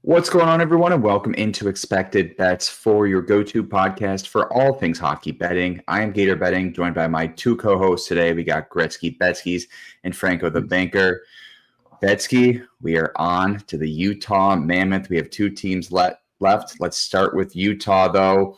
What's going on, everyone, and welcome into Expected Bets for your go-to podcast for all things hockey betting. I am Gator Betting, joined by my two co-hosts today. We got Gretzky Betskis and Franco the Banker. Betsky, we are on to the Utah Mammoth. We have two teams left. Let's start with Utah, though.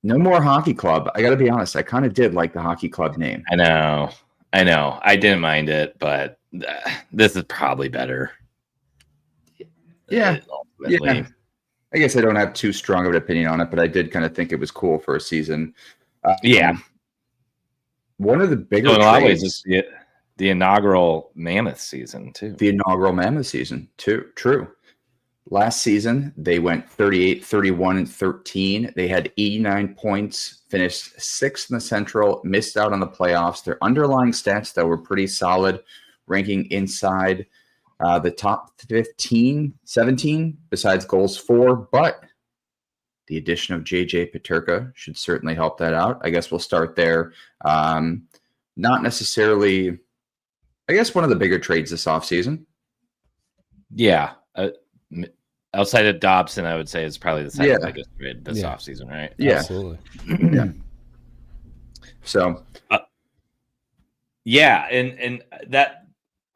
No more hockey club. I got to be honest. I kind of did like the hockey club name. I know. I didn't mind it, but this is probably better. Yeah. I guess I don't have too strong of an opinion on it, but I did kind of think it was cool for a season. One of the bigger in a lot of ways, it's the inaugural Mammoth season, too. The inaugural Mammoth season, too. True. Last season, they went 38, 31, and 13. They had 89 points, finished sixth in the Central, missed out on the playoffs. Their underlying stats, though, were pretty solid, ranking inside the top 15, 17, besides goals for. But the addition of JJ Peterka should certainly help that out. I guess we'll start there. Not necessarily, I guess, one of the bigger trades this offseason. Yeah. Outside of Dobson, I would say it's probably the second biggest trade this offseason, right? Yeah. Absolutely. Yeah. So. And that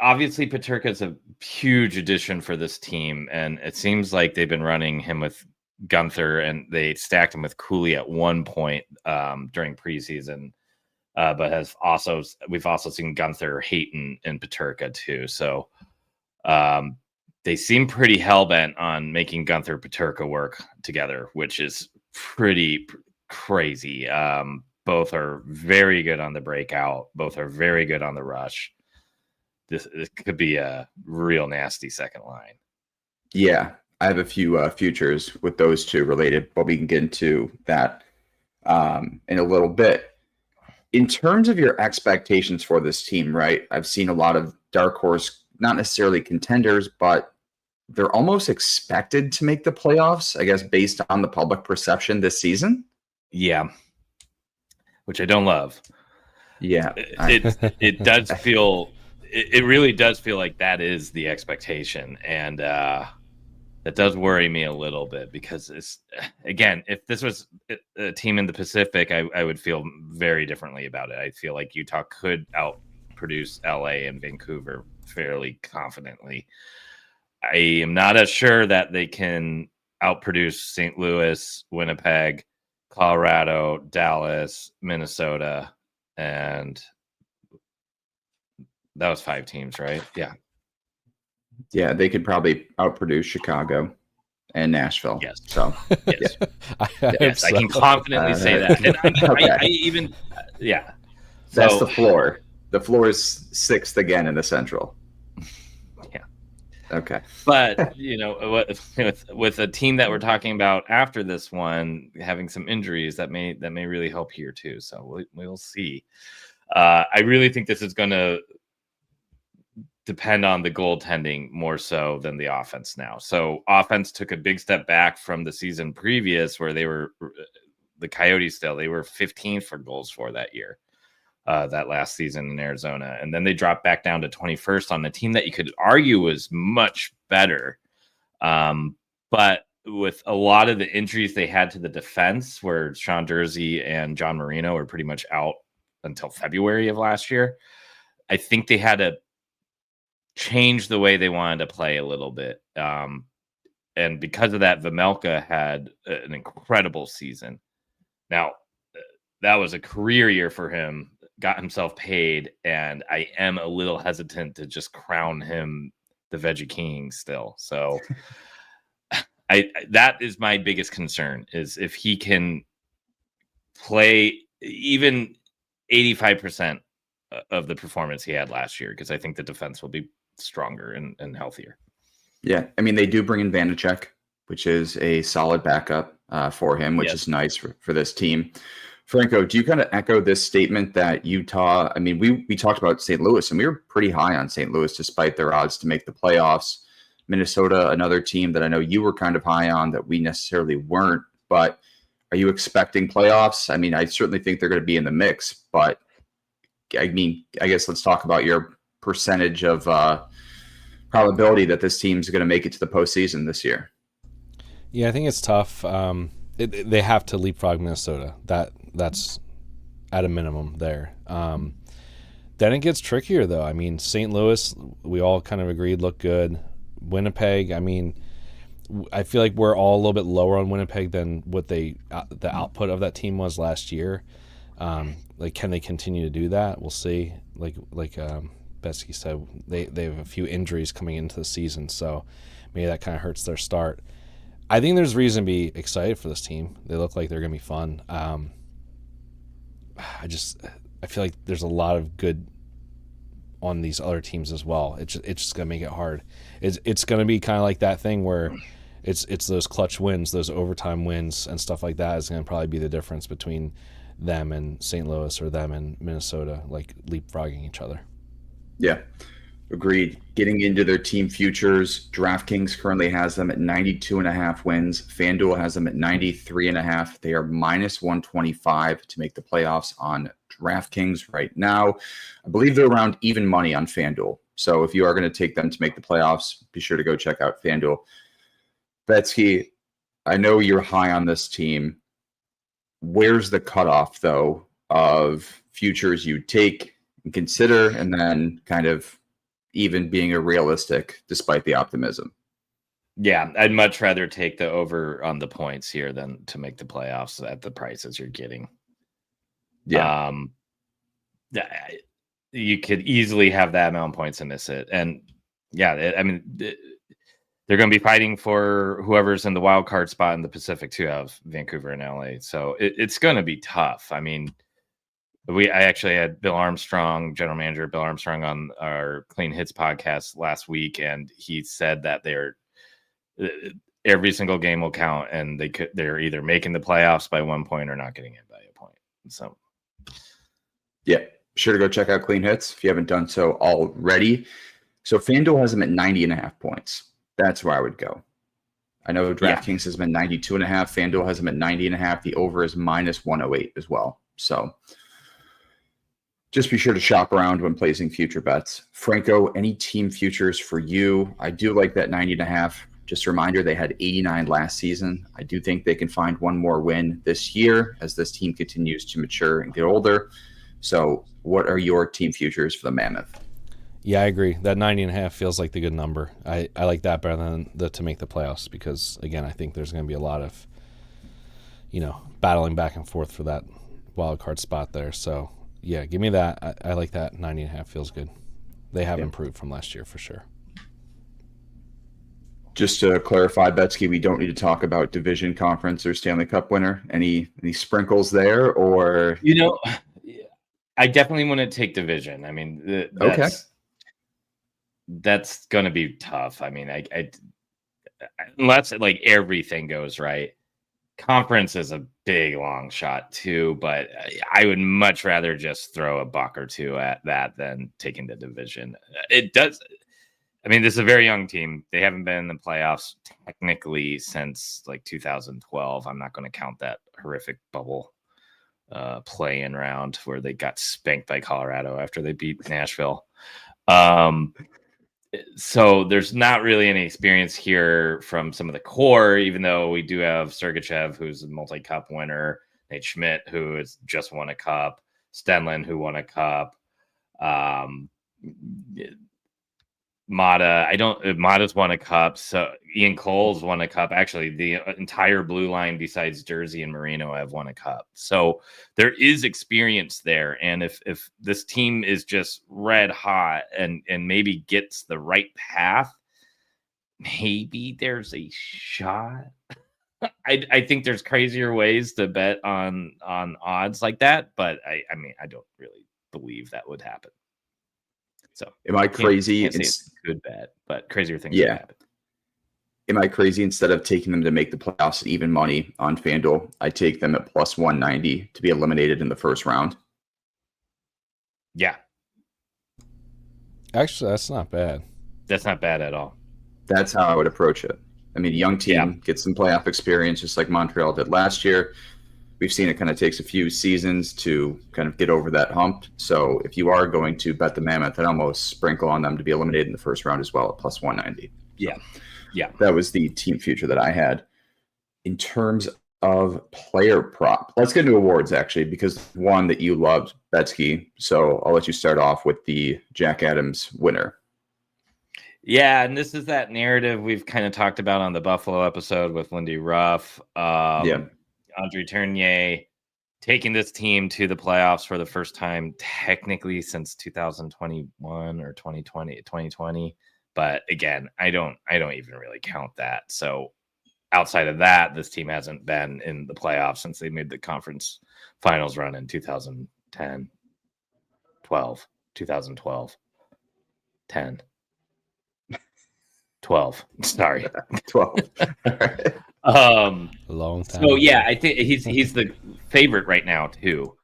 obviously Peterka's a huge addition for this team, and it seems like they've been running him with Gunther, and they stacked him with Cooley at one point during preseason. But we've also seen Gunther hating in Peterka too. So they seem pretty hell-bent on making Gunther Peterka work together, which is pretty crazy. Both are very good on the breakout. Both are very good on the rush. This could be a real nasty second line. Yeah, I have a few futures with those two related, but we can get into that in a little bit. In terms of your expectations for this team, right? I've seen a lot of dark horse, not necessarily contenders, but they're almost expected to make the playoffs, I guess, based on the public perception this season. Yeah, which I don't love. Yeah, it does feel. It really does feel like that is the expectation, and that does worry me a little bit because it's, again, if this was a team in the Pacific, I would feel very differently about it. I feel like Utah could outproduce LA and Vancouver fairly confidently. I am not as sure that they can outproduce St. Louis, Winnipeg, Colorado, Dallas, Minnesota, and that was 5 teams, right? Yeah. Yeah, they could probably outproduce Chicago and Nashville. Yes. So, yes. I can confidently say that. And I even, That's the floor. The floor is 6th again in the Central. Yeah. Okay. But, with a team that we're talking about after this one having some injuries, that may really help here too. So we'll see. I really think this is going to depend on the goaltending more so than the offense now. So offense took a big step back from the season previous where they were the Coyotes they were 15th for goals for that year, that last season in Arizona. And then they dropped back down to 21st on a team that you could argue was much better. But with a lot of the injuries they had to the defense, where Sean Jersey and John Marino were pretty much out until February of last year, I think they had to change the way they wanted to play a little bit. And because of that, Vejmelka had an incredible season. Now, that was a career year for him, got himself paid, and I am a little hesitant to just crown him the Veggie King still. So that is my biggest concern, is if he can play even 85% of the performance he had last year, because I think the defense will be stronger and healthier. Yeah, I mean, they do bring in Vanacek, which is a solid backup for him, which is nice for this team. Franco, do you kind of echo this statement that Utah, I mean, we talked about St. Louis, and we were pretty high on St. Louis despite their odds to make the playoffs. Minnesota, another team that I know you were kind of high on that we necessarily weren't, but are you expecting playoffs? I mean, I certainly think they're going to be in the mix, but I mean, I guess let's talk about your percentage of probability that this team's going to make it to the postseason this year? Yeah, I think it's tough. They have to leapfrog Minnesota. That's at a minimum there. Then it gets trickier, though. I mean, St. Louis, we all kind of agreed looked good. Winnipeg, I mean, I feel like we're all a little bit lower on Winnipeg than what the output of that team was last year. Like, can they continue to do that? We'll see. Like Betsy said, they have a few injuries coming into the season, so maybe that kind of hurts their start. I think there's reason to be excited for this team. They look like they're going to be fun. I feel like there's a lot of good on these other teams as well. It's just going to make it hard. It's going to be kind of like that thing where it's those clutch wins, those overtime wins and stuff like that is going to probably be the difference between them and St. Louis or them and Minnesota, like leapfrogging each other. Yeah, agreed. Getting into their team futures, DraftKings currently has them at 92.5 wins. FanDuel has them at 93.5. They are minus 125 to make the playoffs on DraftKings right now. I believe they're around even money on FanDuel. So if you are going to take them to make the playoffs, be sure to go check out FanDuel. Betsky, I know you're high on this team. Where's the cutoff, though, of futures you take and consider, and then kind of even being a realistic despite the optimism? Yeah, I'd much rather take the over on the points here than to make the playoffs at the prices you're getting. Yeah. You could easily have that amount of points and miss it. And yeah, I mean, they're going to be fighting for whoever's in the wild card spot in the Pacific too, of Vancouver and LA. So it's going to be tough. I mean, I actually had Bill Armstrong, general manager Bill Armstrong, on our Clean Hits podcast last week, and he said that every single game will count, and they're either making the playoffs by 1 point or not getting in by a point. So, yeah, be sure to go check out Clean Hits if you haven't done so already. So FanDuel has them at 90.5 points. That's where I would go. I know DraftKings has been 92.5. FanDuel has them at 90.5. The over is minus 108 as well. So just be sure to shop around when placing future bets. Franco, any team futures for you? I do like that 90.5. Just a reminder, they had 89 last season. I do think they can find one more win this year as this team continues to mature and get older. So what are your team futures for the Mammoth? Yeah, I agree. That 90.5 feels like the good number. I like that better than to make the playoffs because, again, I think there's going to be a lot of, battling back and forth for that wild card spot there. So, yeah, give me that. I like that. 90.5 feels good. They have improved from last year for sure. Just to clarify, Betsky, we don't need to talk about division, conference, or Stanley Cup winner. Any sprinkles there, or I definitely want to take division. I mean, that's going to be tough. I mean, I unless like everything goes right. Conference is a big long shot too, but I would much rather just throw a buck or two at that than taking the division. It does. I mean, this is a very young team. They haven't been in the playoffs technically since like 2012. I'm not going to count that horrific bubble play-in round where they got spanked by Colorado after they beat Nashville. So there's not really any experience here from some of the core, even though we do have Sergachev, who's a multi-cup winner, Nate Schmidt, who has just won a cup, Stenlund, who won a cup, Mata's won a cup. So Ian Cole's won a cup. Actually, the entire blue line besides Jersey and Marino have won a cup. So there is experience there. And if this team is just red hot and maybe gets the right path, maybe there's a shot. I think there's crazier ways to bet on odds like that, but I mean, I don't really believe that would happen. So am I crazy? Can't say it's a good bet, but crazier things would happen. Am I crazy? Instead of taking them to make the playoffs at even money on FanDuel, I take them at plus 190 to be eliminated in the first round. Yeah. Actually, that's not bad. That's not bad at all. That's how I would approach it. I mean, a young team gets some playoff experience just like Montreal did last year. we've seen it kind of takes a few seasons to kind of get over that hump. So if you are going to bet the Mammoth, I'd almost sprinkle on them to be eliminated in the first round as well at plus 190. Yeah. Yeah. That was the team future that I had. In terms of player prop, let's get into awards actually, because one that you loved, Betsky. So I'll let you start off with the Jack Adams winner. Yeah, and this is that narrative we've kind of talked about on the Buffalo episode with Lindy Ruff. Andre Tournier taking this team to the playoffs for the first time, technically since 2021 or 2020. But again, I don't even really count that. So outside of that, this team hasn't been in the playoffs since they made the conference finals run in 2010, 12, 2012, 10. 12. Sorry. 12. Long time. So yeah, I think he's the favorite right now too.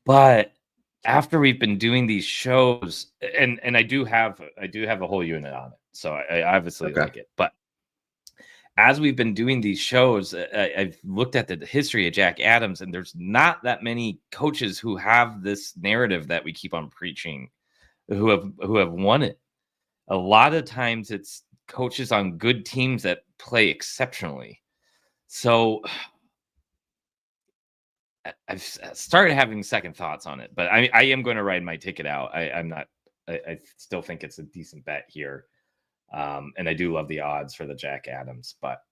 But after we've been doing these shows, and I do have a whole unit on it, so I obviously like it. But as we've been doing these shows, I've looked at the history of Jack Adams, and there's not that many coaches who have this narrative that we keep on preaching, who have won it. A lot of times, it's coaches on good teams that play exceptionally. So I've started having second thoughts on it, but I am going to ride my ticket out. I still think it's a decent bet here. And I do love the odds for the Jack Adams, but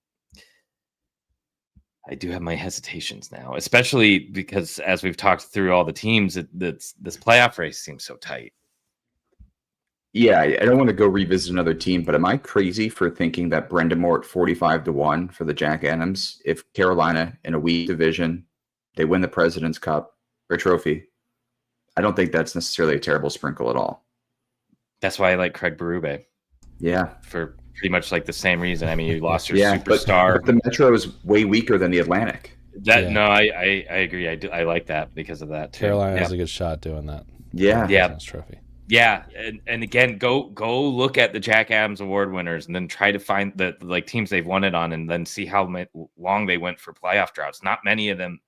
I do have my hesitations now, especially because as we've talked through all the teams, this playoff race seems so tight. Yeah, I don't want to go revisit another team, but am I crazy for thinking that Brendan Moore at 45-1 for the Jack Adams, if Carolina in a weak division, they win the President's Cup or trophy? I don't think that's necessarily a terrible sprinkle at all. That's why I like Craig Berube. Yeah. For pretty much like the same reason. I mean, you lost your superstar. But the Metro is way weaker than the Atlantic. No, I agree. I like that because of that too. Carolina has a good shot doing that. Yeah. Trophy. Yeah, and again, go look at the Jack Adams Award winners, and then try to find the teams they've won it on, and then see how long they went for playoff droughts. Not many of them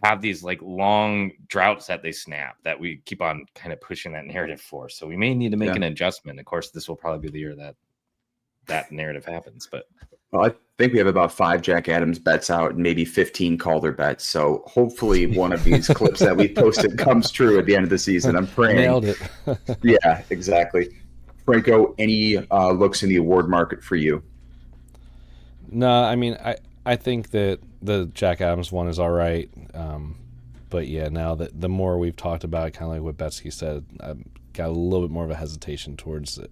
have these like long droughts that they snap that we keep on kind of pushing that narrative for. So we may need to make an adjustment. Of course, this will probably be the year that narrative happens. But well, I think we have about 5 Jack Adams bets out and maybe 15 Calder bets. So hopefully one of these clips that we posted comes true at the end of the season. I'm praying. Nailed it. Yeah, exactly. Franco, any looks in the award market for you? No, I mean, I think that the Jack Adams one is all right. But yeah, now that the more we've talked about it, kind of like what Betsky said, I've got a little bit more of a hesitation towards it.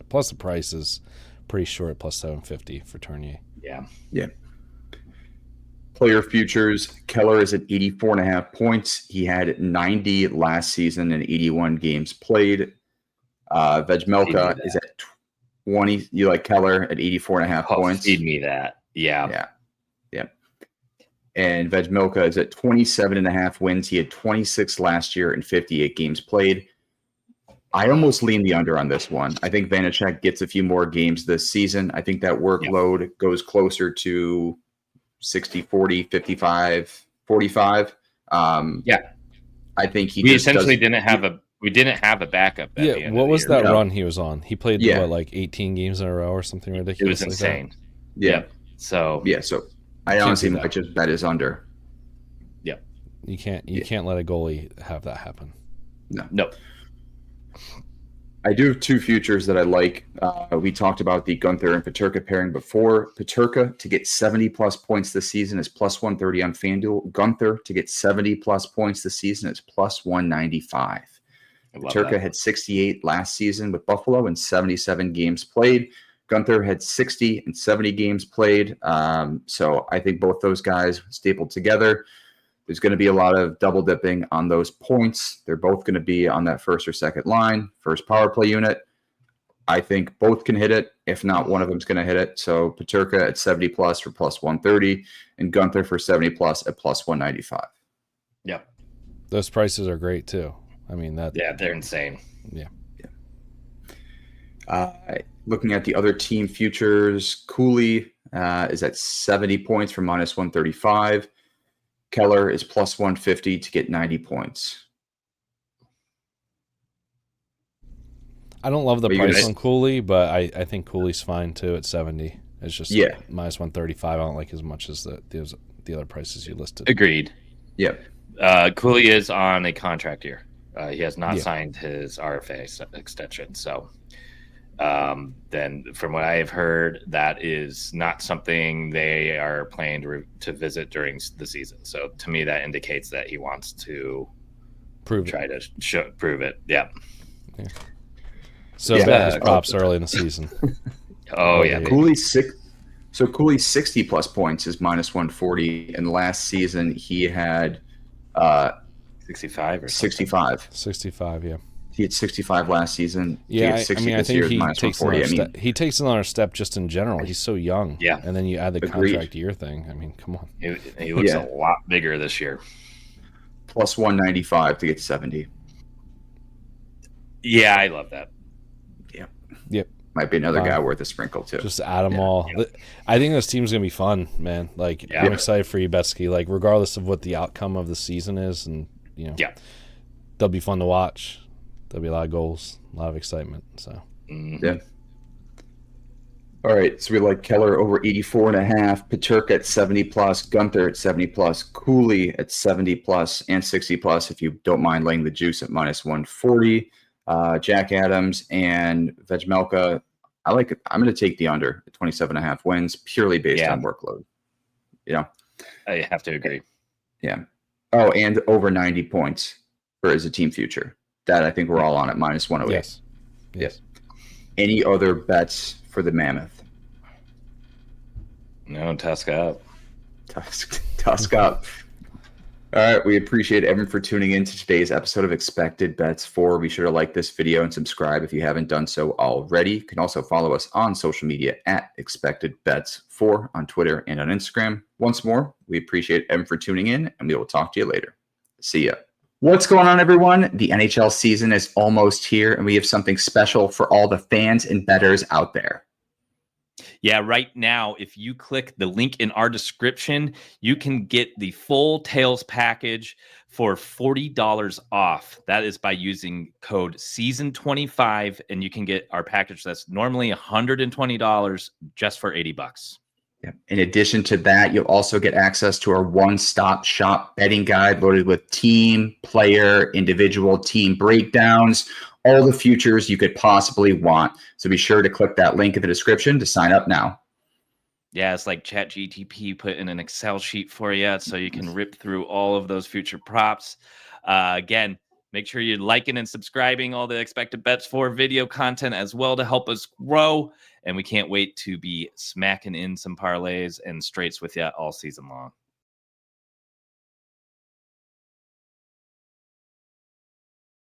Plus the price is pretty short, plus 750 for Tournier. Yeah. Player futures, Keller is at 84.5 points. He had 90 last season in 81 games played. Vejmelka is at 20. You like Keller at 84.5 points? Feed me that. Yeah. And Vejmelka is at 27.5 wins. He had 26 last year in 58 games played. I almost lean the under on this one. I think Vanacek gets a few more games this season. I think that workload goes closer to 60, 40, 55, 45. I think we essentially didn't have a backup. What was that run he was on? He played like 18 games in a row or something ridiculous. It was insane. Yeah. So I honestly might just bet his under. Yeah. You can't let a goalie have that happen. No. I do have 2 futures that I like. We talked about the Gunther and Peterka pairing before. Peterka to get 70-plus points this season is plus 130 on FanDuel. Gunther to get 70-plus points this season is plus 195. Peterka had 68 last season with Buffalo and 77 games played. Gunther had 60 and 70 games played. So I think both those guys stapled together. There's going to be a lot of double dipping on those points. They're both going to be on that first or second line, first power play unit. I think both can hit it. If not, one of them's going to hit it. So Peterka at 70 plus for plus 130 and Gunther for 70 plus at plus 195. Yep. Those prices are great too. I mean they're insane. Yeah. Looking at the other team futures, Cooley is at 70 points for minus 135. Keller is plus 150 to get 90 points. I don't love the What are you price gonna on Cooley, but I think Cooley's fine too at 70. It's just minus 135. I don't like as much as the other prices you listed. Agreed. Yep. Cooley is on a contract year. He has not signed his RFA extension. So then from what I have heard, that is not something they are planning to visit during the season. So to me, that indicates that he wants to prove it. Yeah. So bet his props early in the season. Oh, yeah. Cooley's 60 plus points is minus 140. And last season he had 65 or 65. 65, yeah. He had 65 last season. Yeah, I think he takes another step just in general. He's so young. Yeah. And then you add the contract year thing. I mean, come on. He looks a lot bigger this year. Plus 195 to get 70. Yeah, I love that. Yep. Might be another guy worth a sprinkle too. Just add them all. Yeah. I think this team's gonna be fun, man. Like I'm excited for you, Betsky. Like regardless of what the outcome of the season is, and they'll be fun to watch. There'll be a lot of goals, a lot of excitement. So yeah. All right, so we like Keller over 84.5, Paterka at 70 plus, Gunther at 70 plus, Cooley at 70 plus and 60 plus. If you don't mind laying the juice at minus 140, Jack Adams and Vejmelka. I'm going to take the under at 27.5 wins purely based on workload. I have to agree. Yeah. Oh, and over 90 points for as a team future. That I think we're all on at minus 108. Yes. Any other bets for the Mammoth? No, Tusk up. Tusk up. All right, we appreciate everyone for tuning in to today's episode of Expected Bets 4. Be sure to like this video and subscribe if you haven't done so already. You can also follow us on social media at Expected Bets 4 on Twitter and on Instagram. Once more, we appreciate everyone for tuning in, and we will talk to you later. See ya. What's going on, everyone? The NHL season is almost here, and we have something special for all the fans and bettors out there. Yeah, right now, if you click the link in our description, you can get the full Tails package for $40 off. That is by using code SEASON25, and you can get our package that's normally $120 just for $80. Yeah. In addition to that, you'll also get access to our one-stop shop betting guide loaded with team, player, individual team breakdowns, all the futures you could possibly want. So be sure to click that link in the description to sign up now. Yeah, it's like ChatGTP put in an Excel sheet for you so you can rip through all of those future props. Again, make sure you're liking and subscribing all the Expected Bets 4 video content as well to help us grow. And we can't wait to be smacking in some parlays and straights with you all season long.